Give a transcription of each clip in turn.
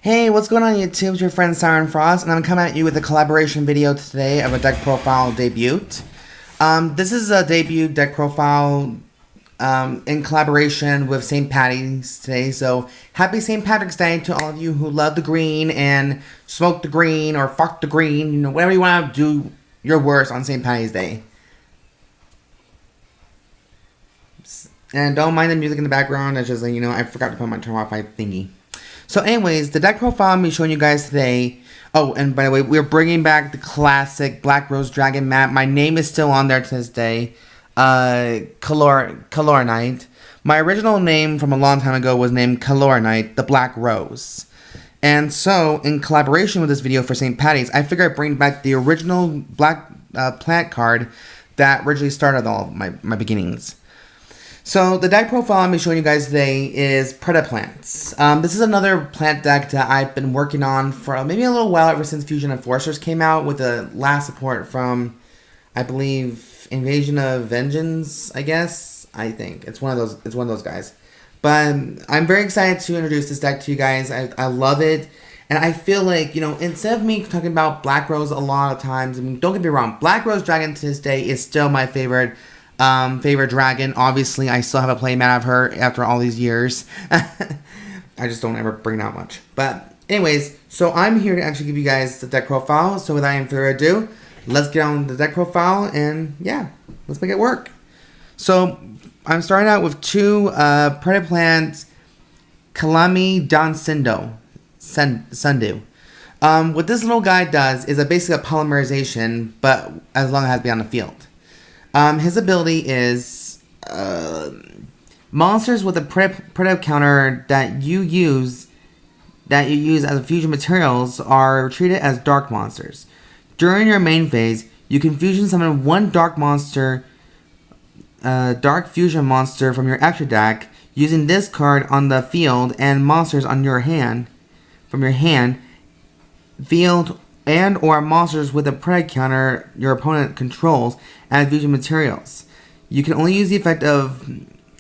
Hey, what's going on YouTube? It's your friend Siren Frost, and I'm coming at you with a collaboration video today of a deck profile debut. This is a debut deck profile in collaboration with St. Patty's today, so happy St. Patrick's Day to all of you who love the green and smoke the green or fuck the green, you know, whatever you want to do your worst on St. Patty's Day. And don't mind the music in the background, it's just like, you know, I forgot to put my turn off my thingy. So anyways, the deck profile I'm going to be showing you guys today. Oh, and by the way, we're bringing back the classic Black Rose Dragon map. My name is still on there to this day. Knight. My original name from a long time ago was named Knight, the Black Rose. And so, in collaboration with this video for St. Patty's, I figured I'd bring back the original Black Plant card that originally started all my beginnings. So, the deck profile I'm going to be showing you guys today is Predaplants. This is another plant deck that I've been working on for maybe a little while, ever since Fusion Enforcers came out with the last support from, I believe, Invasion of Vengeance, I guess? I think. It's one of those guys. But I'm very excited to introduce this deck to you guys. I love it. And I feel like, you know, instead of me talking about Black Rose a lot of times, I mean, don't get me wrong, Black Rose Dragon to this day is still my favorite dragon. Obviously, I still have a playmat of her after all these years. I just don't ever bring out much. But anyways, so I'm here to actually give you guys the deck profile. So without any further ado, let's get on the deck profile and yeah, let's make it work. So I'm starting out with two Predaplant Chlamydosundew. What this little guy does is basically a polymerization, but as long as it has to be on the field. His ability is monsters with a Predator counter that you use as a fusion materials are treated as dark monsters. During your main phase, you can fusion summon one dark fusion monster from your extra deck using this card on the field and monsters on your hand field and or monsters with a Predator counter your opponent controls as fusion materials. You can only use the effect of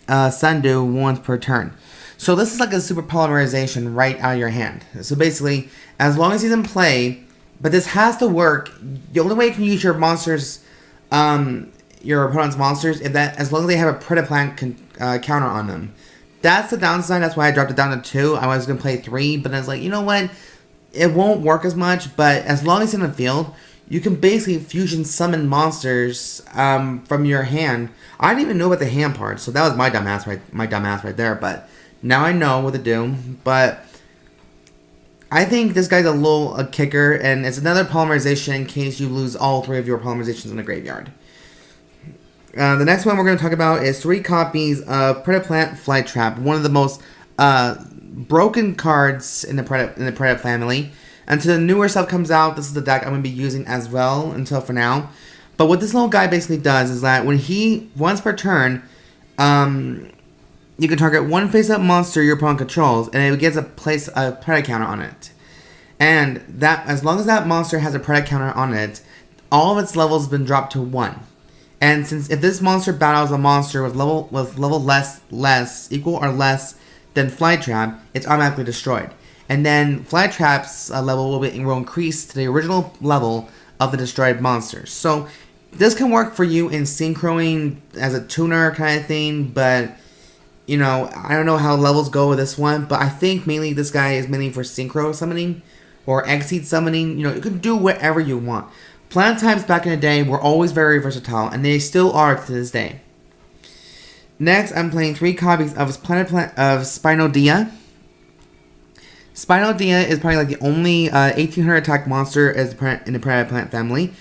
Sundew once per turn. So this is like a super polymerization right out of your hand. So basically, as long as he's in play, but this has to work. The only way you can use your monsters, your opponent's monsters, is that as long as they have a Predaplant counter on them. That's the downside. That's why I dropped it down to 2. I was gonna play 3, but I was like, you know what? It won't work as much, but as long as it's in the field, you can basically fusion summon monsters from your hand. I didn't even know about the hand part, so that was my dumbass right there. But now I know what to do. But I think this guy's a kicker, and it's another polymerization in case you lose all 3 of your polymerizations in the graveyard. The next one we're going to talk about is 3 copies of Predaplant Flytrap, one of the most broken cards in the Predator family. Until the newer stuff comes out, this is the deck I'm going to be using as well until for now. But what this little guy basically does is that when once per turn, you can target one face-up monster your opponent controls, and it gets a Predator counter on it. And that, as long as that monster has a Predator counter on it, all of its levels have been dropped to 1. And since if this monster battles a monster with level equal or less than Flytrap, it's automatically destroyed. And then Flytrap's level will increase to the original level of the destroyed monsters. So this can work for you in synchroing as a tuner kind of thing, but you know, I don't know how levels go with this one, but I think mainly this guy is mainly for synchro summoning or exceed summoning. You know, you can do whatever you want. Plant types back in the day were always very versatile, and they still are to this day. Next, I'm playing 3 copies of Spinodionaea. Spinodionaea is probably like the only 1800 attack monster in the Predaplant family.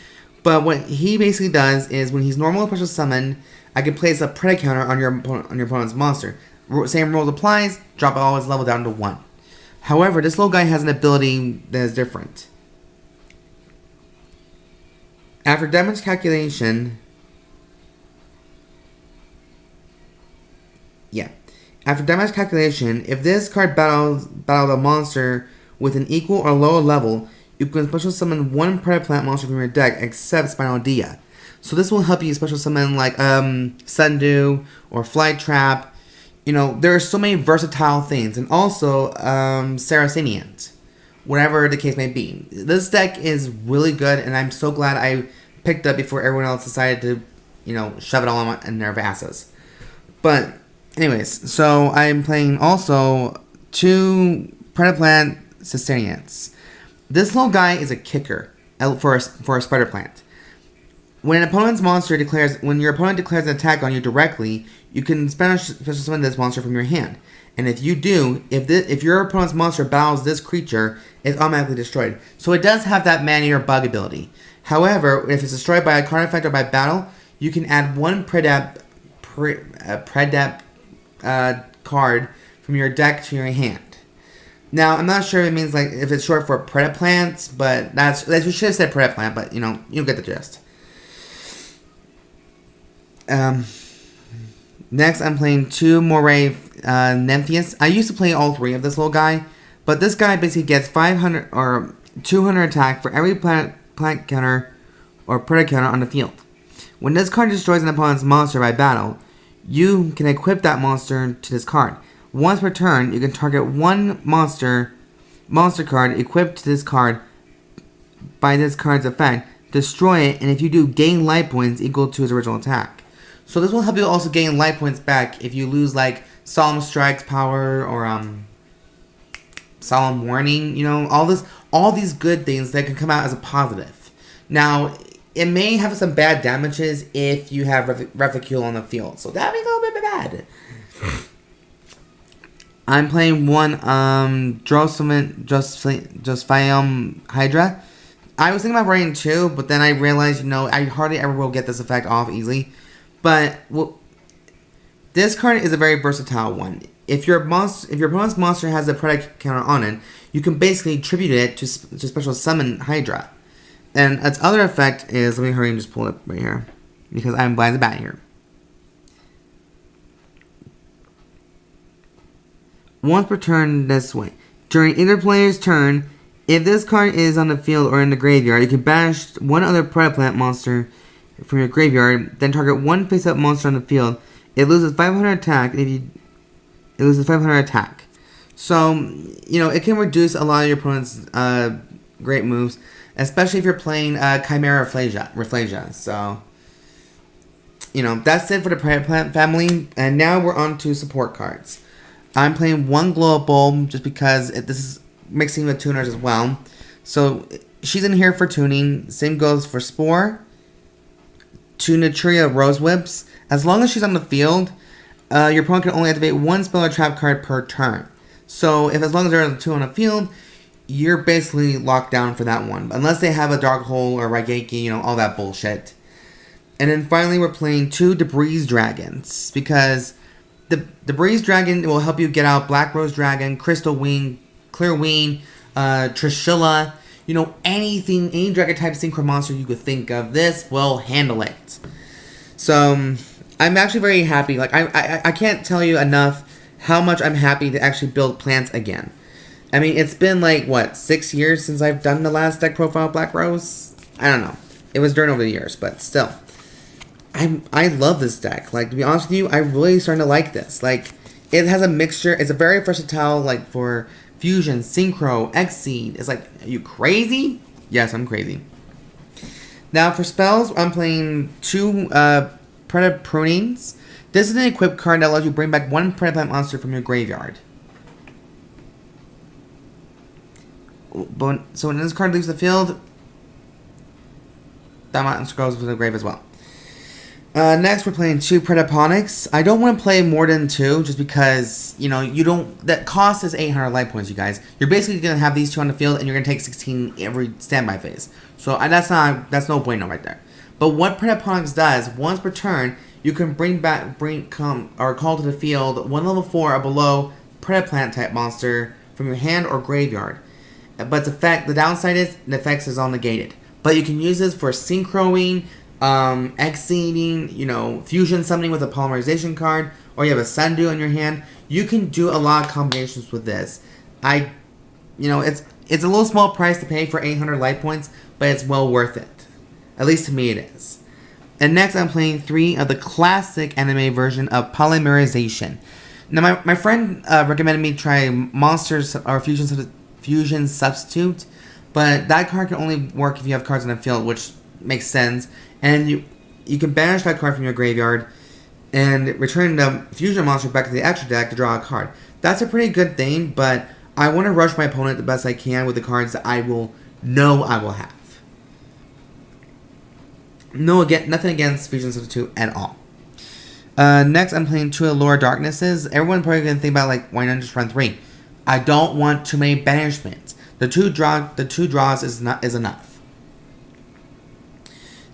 But what he basically does is when he's normal special summon, I can place a Predator counter on your opponent's monster. Same rules applies, drop all his level down to 1. However, this little guy has an ability that is different. After damage calculation, if this card battles a monster with an equal or lower level, you can special summon one Predaplant monster from your deck except Spinodionaea. So this will help you special summon like Sundew or Flytrap. You know, there are so many versatile things. And also Sarraceniant. whatever the case may be. This deck is really good, and I'm so glad I picked up before everyone else decided to, shove it all in their asses. But, anyways, so I'm playing also 2 Predaplant Sarraceniants. This little guy is a kicker for a spider plant. When your opponent declares an attack on you directly, you can special summon this monster from your hand. And if you do, if your opponent's monster battles this creature, it's automatically destroyed. So it does have that man-eater bug ability. However, if it's destroyed by a card effect or by battle, you can add 1 Predap card from your deck to your hand. Now, I'm not sure if it means like if it's short for Predaplants, but we should have said Predaplant, but you get the gist. Next, I'm playing 2 Moray Nepenthes. I used to play all 3 of this little guy, but this guy basically gets 500 or 200 attack for every plant counter or Predator counter on the field. When this card destroys an opponent's monster by battle, you can equip that monster to this card. Once per turn, you can target 1 monster card equipped to this card by this card's effect, destroy it, and if you do, gain life points equal to its original attack. So this will help you also gain life points back if you lose like Solemn Strike's power or Solemn Warning. All these good things that can come out as a positive. Now, it may have some bad damages if you have Reficule on the field, so that may be a little bit bad. I'm playing 1 Drosophyllum Hydra. I was thinking about writing 2, but then I realized, I hardly ever will get this effect off easily. But this card is a very versatile one. If your opponent's monster has a Predator counter on it, you can basically tribute it to special summon Hydra. And its other effect is, let me hurry and just pull it up right here, because I'm blind as a bat here. Once per turn this way. During either player's turn, if this card is on the field or in the graveyard, you can banish 1 other Predaplant monster from your graveyard, then target 1 face-up monster on the field. It loses 500 attack. It loses 500 attack. So, it can reduce a lot of your opponent's great moves, especially if you're playing Chimerafflesia. So, that's it for the Predaplant family. And now we're on to support cards. I'm playing 1 Global just because this is mixing with tuners as well. So, she's in here for tuning. Same goes for Spore. 2 Naturia Rosewhips. As long as she's on the field, your opponent can only activate 1 spell or trap card per turn. So, as long as there are 2 on the field, you're basically locked down for that one. Unless they have a Dark Hole or Raigeki, all that bullshit. And then finally, we're playing 2 Debris Dragons. Because the Debris Dragon will help you get out Black Rose Dragon, Crystal Wing, Clear Wing, Trishula. Any dragon type synchro monster you could think of, this will handle it. So, I'm actually very happy. Like, I can't tell you enough how much I'm happy to actually build plants again. I mean, it's been 6 years since I've done the last deck profile Black Rose? I don't know. It was during over the years, but still. I love this deck. To be honest with you, I'm really starting to like this. It has a mixture. It's a very versatile, for Fusion, Synchro, Xseed. It's are you crazy? Yes, I'm crazy. Now, for spells, I'm playing 2 Predaprunings. This is an equipped card that allows you to bring back 1 Predaplant monster from your graveyard. So when this card leaves the field, that monster goes to the grave as well. Next, we're playing 2 Predaponics. I don't want to play more than 2, just because, you don't... That cost is 800 life points, you guys. You're basically going to have these 2 on the field, and you're going to take 16 every standby phase. So, that's no bueno right there. But what Predaponics does, once per turn, you can call to the field 1 level 4 or below Predaplant type monster from your hand or graveyard. But the downside is, the effects is all negated. But you can use this for synchroing, Xseeding, fusion summoning with a Polymerization card, or you have a Sundew in your hand. You can do a lot of combinations with this. It's a little small price to pay for 800 life points, but it's well worth it. At least to me it is. And next I'm playing 3 of the classic anime version of Polymerization. Now my friend recommended me try monsters or Fusion Substitute, but that card can only work if you have cards in the field, which makes sense. And you can banish that card from your graveyard and return the fusion monster back to the extra deck to draw a card. That's a pretty good thing, but I want to rush my opponent the best I can with the cards that I will know I will have. Nothing against Fusion Substitute at all. Next, I'm playing 2 Allure of Darknesses. Everyone probably gonna think about, like, why not just run 3? I don't want too many banishments. The two draws is enough.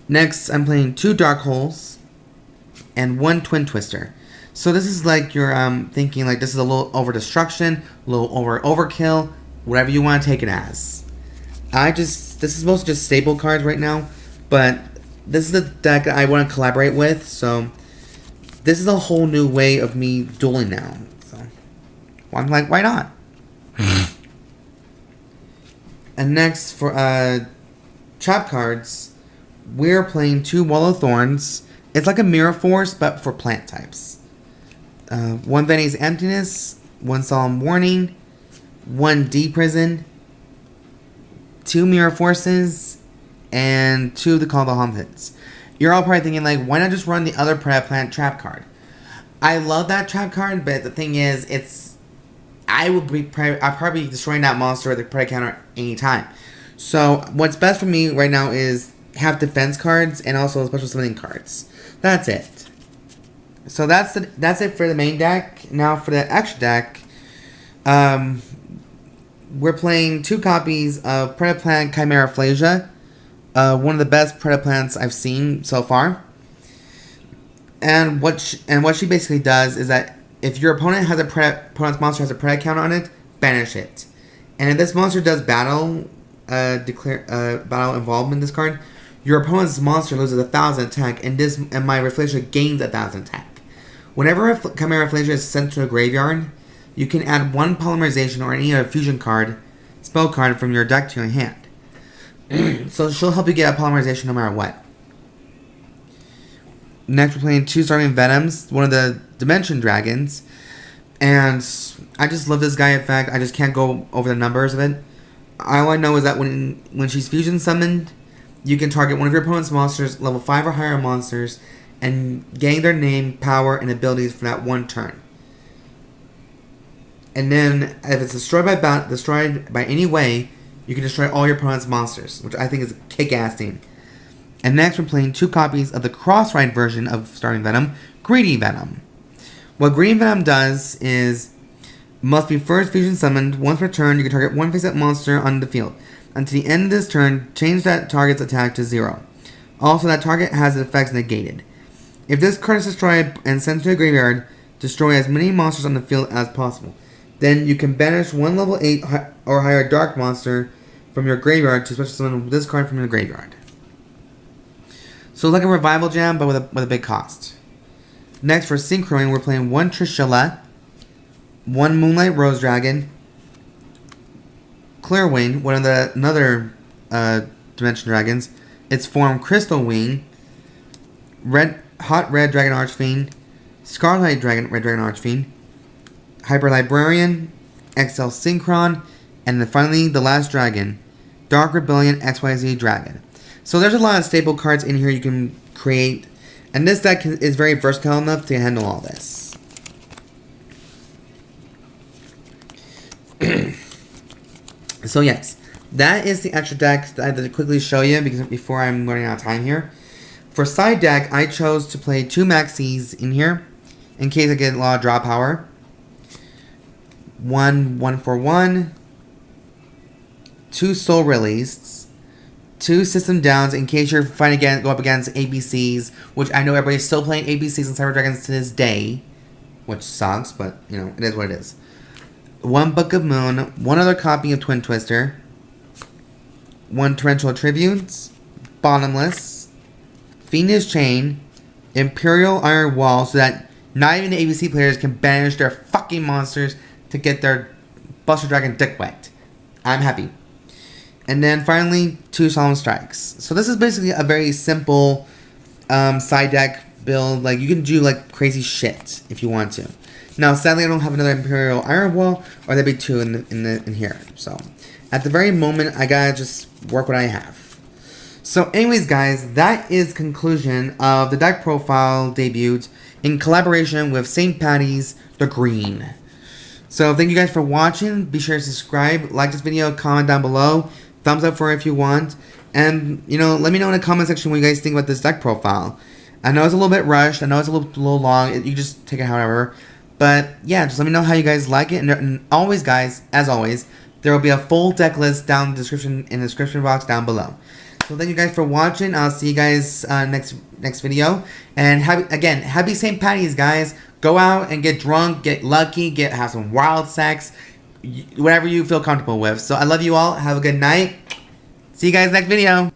Next, I'm playing 2 Dark Holes and 1 Twin Twister. So this is like you're thinking like this is a little over destruction, a little overkill, whatever you want to take it as. This is mostly just staple cards right now, but this is the deck that I want to collaborate with, so this is a whole new way of me dueling now. So I'm like, why not? And next for trap cards, we're playing 2 Wall of Thorns. It's like a Mirror Force, but for plant types. 1 Vanity's Emptiness, 1 Solemn Warning, 1 D-Prison, 2 Mirror Forces, and 2 of the Call of the Haunted. You're all probably thinking, like, why not just run the other Predaplant trap card? I love that trap card, but the thing is, I'll probably be destroying that monster with the Preda counter anytime. So, what's best for me right now is have defense cards and also special summoning cards. That's it. So that's it for the main deck. Now for the extra deck, we're playing 2 copies of Predaplant Chimerafflesia, one of the best Predaplants I've seen so far. And what she basically does is that if your opponent's monster has a Preda counter on it, banish it. And if this monster does battle involvement in this card, your opponent's monster loses 1,000 attack, and my Rafflesia gains 1,000 attack. Whenever a Chimerafflesia is sent to a graveyard, you can add 1 Polymerization or any other fusion card, spell card from your deck to your hand. So she'll help you get a Polymerization no matter what. Next, we're playing 2 Starving Venoms, one of the Dimension Dragons. And I just love this guy effect. I just can't go over the numbers of it. All I know is that when she's fusion summoned, you can target one of your opponent's monsters, level 5 or higher monsters, and gain their name, power, and abilities for that 1 turn. And then, if it's destroyed by any way, you can destroy all your opponent's monsters, which I think is a kick-ass thing. And next, we're playing 2 copies of the cross-ride version of Starving Venom, Greedy Venom. What Greedy Venom does is, must be first fusion summoned. Once per turn, you can target 1 face-up monster on the field. Until the end of this turn, change that target's attack to 0. Also, that target has its effects negated. If this card is destroyed and sent to a graveyard, destroy as many monsters on the field as possible. Then you can banish 1 level 8 or higher dark monster from your graveyard to special summon this card from your graveyard. So like a revival jam, but with a big cost. Next, for Synchroing, we're playing 1 Trishula, 1 Moonlight Rose Dragon, Clearwing, another Dimension Dragons, its form Crystal Wing, Red Dragon Archfiend, Scarlight Red Dragon Archfiend, Hyper Librarian, Accel Synchron, and then finally the last dragon, Dark Rebellion XYZ Dragon. So there's a lot of staple cards in here you can create, and this deck is very versatile enough to handle all this. So yes, that is the extra deck that I had to quickly show you before I'm running out of time here. For side deck, I chose to play 2 Maxis in here, in case I get a lot of draw power. 1 for 1, 2 Soul Released, 2 System Downs in case you're go up against ABCs, which I know everybody's still playing ABCs and Cyber Dragons to this day, which sucks, but you know, it is what it is. 1 Book of Moon, 1 other copy of Twin Twister, 1 Torrential Tributes, Bottomless, Fiendish Chain, Imperial Iron Wall, so that not even the ABC players can banish their fucking monsters to get their Buster Dragon dick wet. I'm happy. And then finally, 2 Solemn Strikes. So this is basically a very simple side deck build. Like, you can do like crazy shit if you want to. Now, sadly, I don't have another Imperial Iron Wall, or there'd be 2 in here. So, at the very moment, I gotta just work what I have. So, anyways, guys, that is conclusion of the deck profile debut in collaboration with St. Patty's the Green. So, thank you guys for watching. Be sure to subscribe, like this video, comment down below, thumbs up for it if you want, and, you know, let me know in the comment section what you guys think about this deck profile. I know it's a little bit rushed, I know it's a little long, you can just take it however, but yeah, just let me know how you guys like it, and always, guys, as always, there will be a full deck list down in the description box down below. So thank you guys for watching. I'll see you guys next video, and happy St. Patty's, guys. Go out and get drunk, get lucky, have some wild sex, whatever you feel comfortable with. So I love you all. Have a good night. See you guys next video.